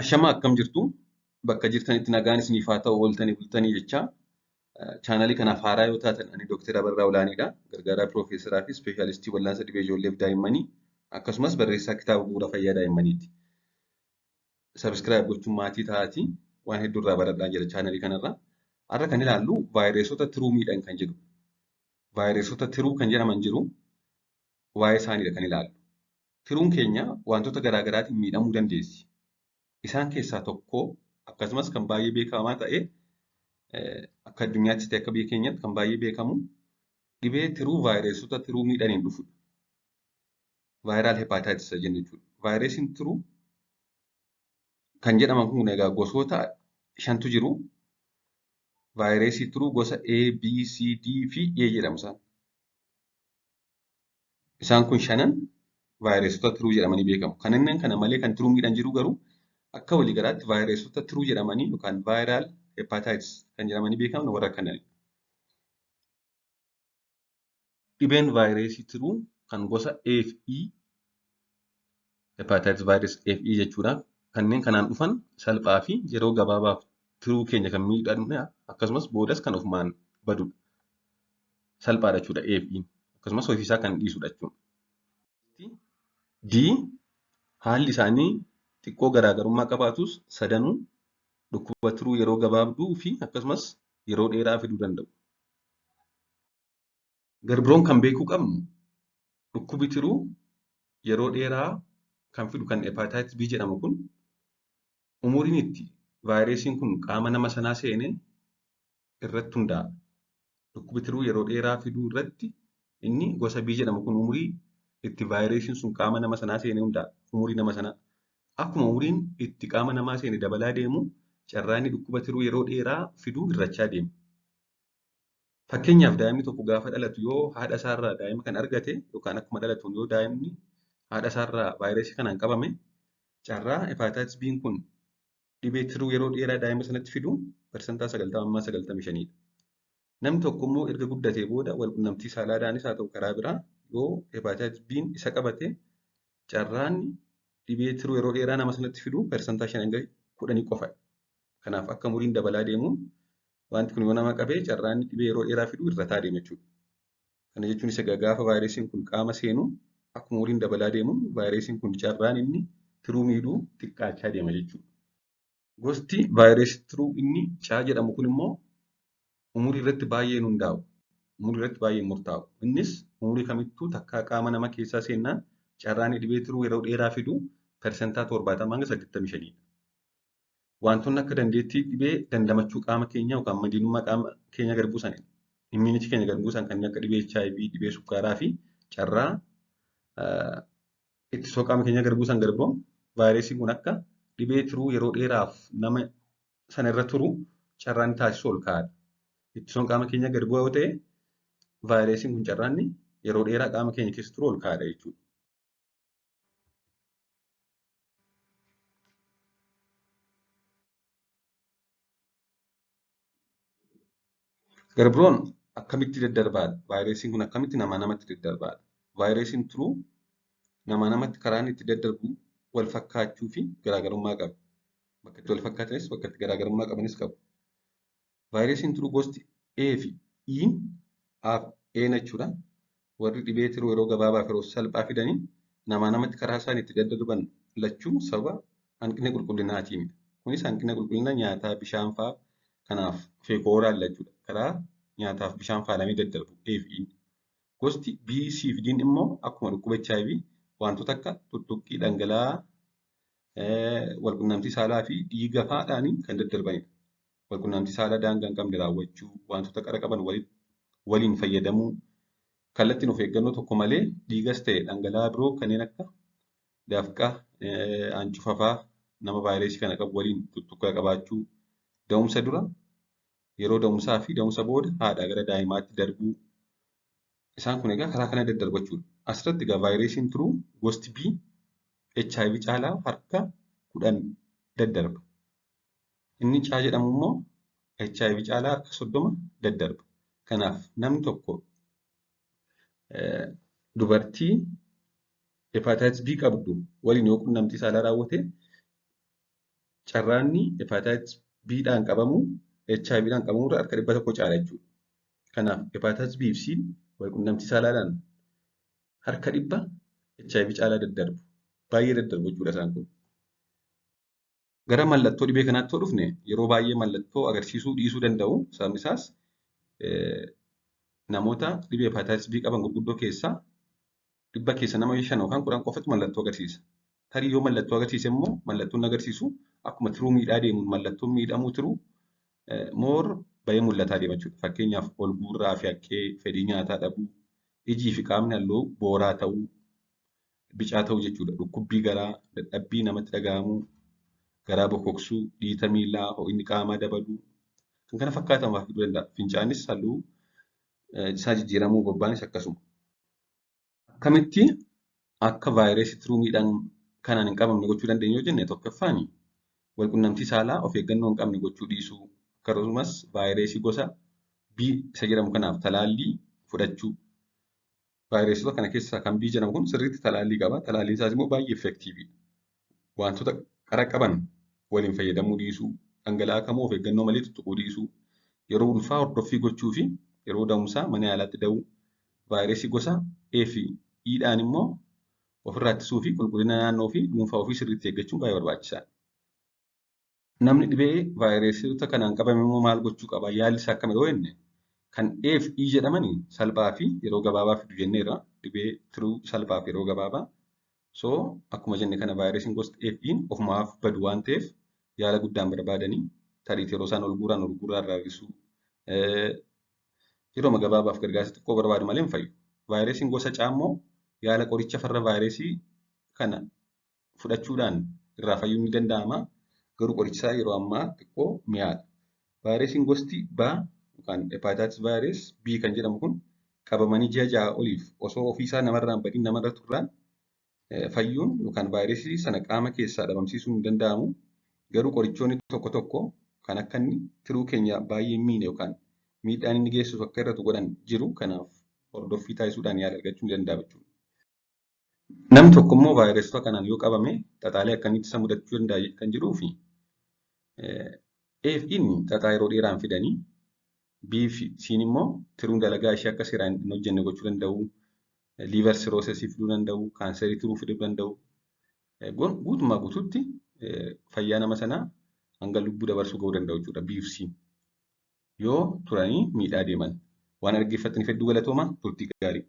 Ashama akkam jirtu bakka jirtanitti nagaan isiniif haa ta'u ooltanii bultanii jecha chaanalii kanaaf haaraa yoo taatan ani Dr. Abarraa Olaaniidha. Gargaaraa Piroofeesaraa fi Ispeeshaalistii Wal'aansa Dhibee Ijoollee fi Daa'immanii akkasumas barreessaa kitaaba bu'uura fayyaa daa'immaniiti. Sabiskiraayib gochuun maatii ta'aatii waan hedduu irraa baradhaa jira chaanalii kanarra. Har'a kan ilaallu vaayireesota tiruu miidhan kan jedhu. Vaayireesota tiruu kan jedhaman jiru waa'ee isaaniidha kan ilaallu. Tiruun keenya wantoota garaa garaatiin miidhamuu dandeessi. Isaan keessaa tokko akkasumas kan baay'ee beekamaa ta'e akka addunyaattis ta'e akka biyya keenyatti kan baay'ee beekamu dhibee tiruu vaayireesota tiruu miidhaniin dhufudha. Vaayiraal hepaataayitisa jenna jechuudha. Vaayiresiin tiruu kan jedhaman kun egaa gosoota 5tu jiru. Vaayirasii tiruu gosa A, B, C, D fi E jedhamu isaan. Isaan kun 5 vaayirasota tiruu jedhamanii beekamu. Kanneen kana malee kan tiruu miidhan jiru garuu akka waliigalaatti vaayirasota tiruu jedhamanii yookaan vaayiraal hepaataayitisi kan jedhamanii beekaman warra kanadha. Dhibeen vaayirasii tiruu kan gosa A fi E hepaataayitisi vaayirasii A fi E jechuudha. Kanneen kanaan dhufan salphaa fi yeroo gabaabaaf tiruu keenya kan miidhanidha. Akkasumas boodas kan ofumaan badudha. Salphaadha jechuudha A fi E. Akkasumas hojiisaa kan dhiisudha jechuudha. D haalli isaanii xiqqoo garaagarummaa qabaatus sadanuu dhukkuba tiruu yeroo gabaabduu fi akkasumas yeroo dheeraa fiduu danda'u. Garbiroon kan beekuu qabnu dhukkubi tiruu yeroo dheeraa kan fidu kan hepaataayitisi B jedhamu kun umuriin itti vaayirasiin kun qaama nama sanaa seenee irratti hundaa'a. Dhukkubi tiruu yeroo dheeraa fiduu irratti inni gosa B jedhamu kun umurii itti vaayirasiin sun qaama nama sanaa seenee hundaa'a. Umurii nama sanaa. Akkuma umuriin itti qaama namaa seene dabalaa deemu carraanni dhukkuba tiruu yeroo dheeraa fiduu hir'achaa deema. Fakkeenyaaf daa'imni tokko gaafa dhalatu yoo haadha isaarraa daa'ima kan argate yookaan akkuma dhalatuun yoo daa'imni haadha isaarraa vaayirasii kanaan qabame carraa hepaataayitisi B'n kun dhibee tiruu yeroo dheeraa daa'ima sanatti fiduu parsantaa 90-95dha. Namni tokko immoo erga guddatee booda walqunnamtii saalaadhaanis haa ta'u karaa biraa yoo hepaataayitisi B'n isa qabate carraanni dhibee tiruu yeroo dheeraa nama sanatti fiduu parsantaa 5-10 qofa. Kanaaf akka umuriin dabalaa deemu wanti kun yoo nama qabee carraanni dhibee yeroo dheeraa fiduu hir'ataa deema jechuudha. Kana jechuun isa gaafa vaayirasiin kun qaama seenu akkuma umuriin dabalaa deemu vaayirasiin kun carraan inni tiruu miidhuu xiqqaachaa deema jechuudha. Gosti vaayirasii tiruu inni C jedhamu kun immoo umurii irratti baay'ee hundaa'u. Umurii irratti baay'ee murtaa'u. Innis umurii kamittuu takkaa qaama nama keessaa seennaan carraanni dhibee tiruu yeroo dheeraa fiduu parsantaa 70-85dha. Wantoonni akka dandeettii dhibee dandamachuu qaama keenya yookaan madiinummaa qaama keenya gad buusan, immuunitii keenya gad buusan kanneen akka dhibee HIV, dhibee sukkaaraa fi carraa ittisoo qaama keenya gad buusan gad biroon vaayirasiin kun akka dhibee tiruu yeroo dheeraaf nama sana irra turu carraan taasisu ol ka'aadha. Ittisoon qaama keenya gad bu'aa yoo ta'e vaayirasiin kun carraanni yeroo dheeraa qaama keenya keessa turu ol ka'aadha jechuudha. Garbiroon akkamitti daddarbaadha? Vaayirasiin kun akkamitti namaa namatti daddarbaadha? Vaayirasiin tiruu namaa namatti karaan itti daddarbu wal fakkaachuu fi garaagarummaa qaba. Bakka itti wal fakkaatanis bakka itti garaagarummaa qabanis qabu. Vaayirasiin tiruu gosti A fi E jechuudha. Warri dhibee tiruu yeroo gabaabaaf yeroo salphaa fidanii namaa namatti karaa isaan itti daddarban lachuu sababa hanqina qulqullinaatiinidha. Kunis hanqina qulqullina nyaataa, bishaan fa'aa kanaaf feekooraa jechuudha. Karaa nyaataaf bishaan faalamee daddarbu A fi E. Gosti B, C fi D immoo akkuma dhukkuba HIV wantoota akka tuttuqqii dhangala'aa, walqunnamtii saalaa fi dhiiga fa'aadhaan kan daddarbanidha. Walqunnamtii saalaa daangaa hin qabne raawwachuu, wantoota qara qaban waliin fayyadamuu, kallattiin of eeggannoo tokko malee dhiigas ta'e dhangala'aa biroo kanneen akka dafqa, hancufa fa'aa nama vaayirasii kana qabu waliin tuttuqqaa qabaachuu, da'umsa dura, yeroo da'umsaa fi da'umsa booda haadhaa gara daa'imaatti darbuu. Isaan kun egaa karaa kana daddarbachuudha. Asirratti egaa vaayirasiin tiruu gosti B HIV caalaa harka 10 daddarba. Inni C jedhamu immoo HIV caalaa harka 30 daddarba. Kanaaf namni tokko dubartii hepaataayitisi B qabdu waliin yoo qunnamtii saalaa raawwate carraanni hepatitis B'dhaan qabamu HIVdhaan qabamu irraa harka 100 caala jechuudha. Kanaaf hepatitis B fi C wal quunnamtii saalaadhaan harka 100 HIV caalaa daddarbu. Baay'ee daddarbu jechuudha isaan kun. Gara mallattoo dhibee kanaatti yoo dhufne yeroo baay'ee mallattoo agarsiisuu dhiisuu danda'u. Sababni isaas namoota dhibee hepatitis B qaban gurguddoo keessaa 100 keessa nama 5 yookaan 10 qofatu mallattoo agarsiisa. Tarii yoo mallattoo agarsiise immoo mallattoon agarsiisu akkuma tiruu miidhaa deemuun mallattoon miidhamuu tiruu moor bahee mul'ataa deema jechuudha. Fakkeenyaaf ol guurraa fi haqqee, fedhii nyaataa dhabuu, ijii fi qaamni halluu booraa ta'uu, bicaa ta'uu jechuudha. Dhukkubbii garaa, dadhabbii namatti dhaga'amuu, garaa bokoksuu, dhiita miilaa, ho'inni qaamaa dabaluu, kan kana fakkaatan fa'aa fiduu danda'a. Fincaanis halluu isaa jijjiiramuu, bobbaanis akkasuma. Akkamitti akka vaayirasii tiruu miidhaan kanaan hin qabamne gochuu dandeenya yoo jenne tokkoffaan wal quunnamtii saalaa of eeggannoo hin qabne gochuu dhiisuu akkasumas vaayirasii gosa B isa jedhamu kanaaf talaallii fudhachuu. Vaayirasii kana keessaa kan B jedhamu kun sirriitti talaallii qaba. Talaalliin isaas immoo baay'ee effektiividha. Wantoota qara qaban waliin fayyadamuu dhiisuu, dhangala'aa kamuu of eeggannoo malee tuttuquu dhiisuu, yeroo ulfaa hordoffii gochuu fi yeroo da'umsaa mana yaalaatti da'uu, vaayirasii gosa A fi E'dhaan immoo ofirraa ittisuu fi qulqullina naannoo fi dhuunfaa ofii sirriitti eeggachuun baay'ee barbaachisaadha. Namni dhibee vaayirasiiwwan kanaan qabame immoo maal gochuu qaba? Yaalli isaa akkami yoo jenne kan A fi E jedhamani salphaa fi yeroo gabaabaa fidu jenneerra. Dhibee tiruu salphaa fi yeroo gabaabaa. So akkuma jenne kana vaayirasiin gosa A fi E'n ofumaaf badu waan ta'eef yaala guddaan barbaadanii tariitii yeroo isaan ol guuraa irraa hir'isuu. Yeroo gabaabaaf gargaarsa xiqqoo barbaadu malee hin fayyu. Vaayirasiin gosa C immoo yaala qoricha farra vaayirasii kana fudhachuudhaan irraa fayyuun ni danda'ama. Garuu qorichi yeroo ammaa xiqqoo mi'aadha. Vaayirasiin gosti B yookaan hepatitis virus B kan jedhamu kun qabamanii ji'a 6 oliif osoo ofiisaa namarraa hin badiin namarra turraan fayyuun yookaan vaayirasii sana qaama keessaa dhabamsiisuun hin danda'amu. Garuu qorichoonni tokko tokko kan akka inni tiruu keenya baay'ee miine yookaan miidhaan inni geessisu akka irratti godhan jiru. Kanaaf hordoffii taasisuudhaan yaala argachuu ni danda'a jechuudha. Namni tokko immoo vaayirasii kanaan yoo qabame xaxaalee akkamitti isa mudachuu danda'a kan jiruu fi A fi E'n xaxaa yeroo dheeraan fidanii B fi C'n immoo tiruun dalagaa ishee akka seeraan hin hojjenne gochuu danda'u. Liivar siroosesii fiduu danda'u, kaanserii tiruu fiduu danda'u. Guutummaa guutuutti fayyaa nama sanaa hanga lubbuu dabarsuu ga'uu danda'u jechuudha B fi C'n. Yoo turanii miidhaa deeman waan dhaggeeffataniif hedduu galatoomaa turtii gaarii.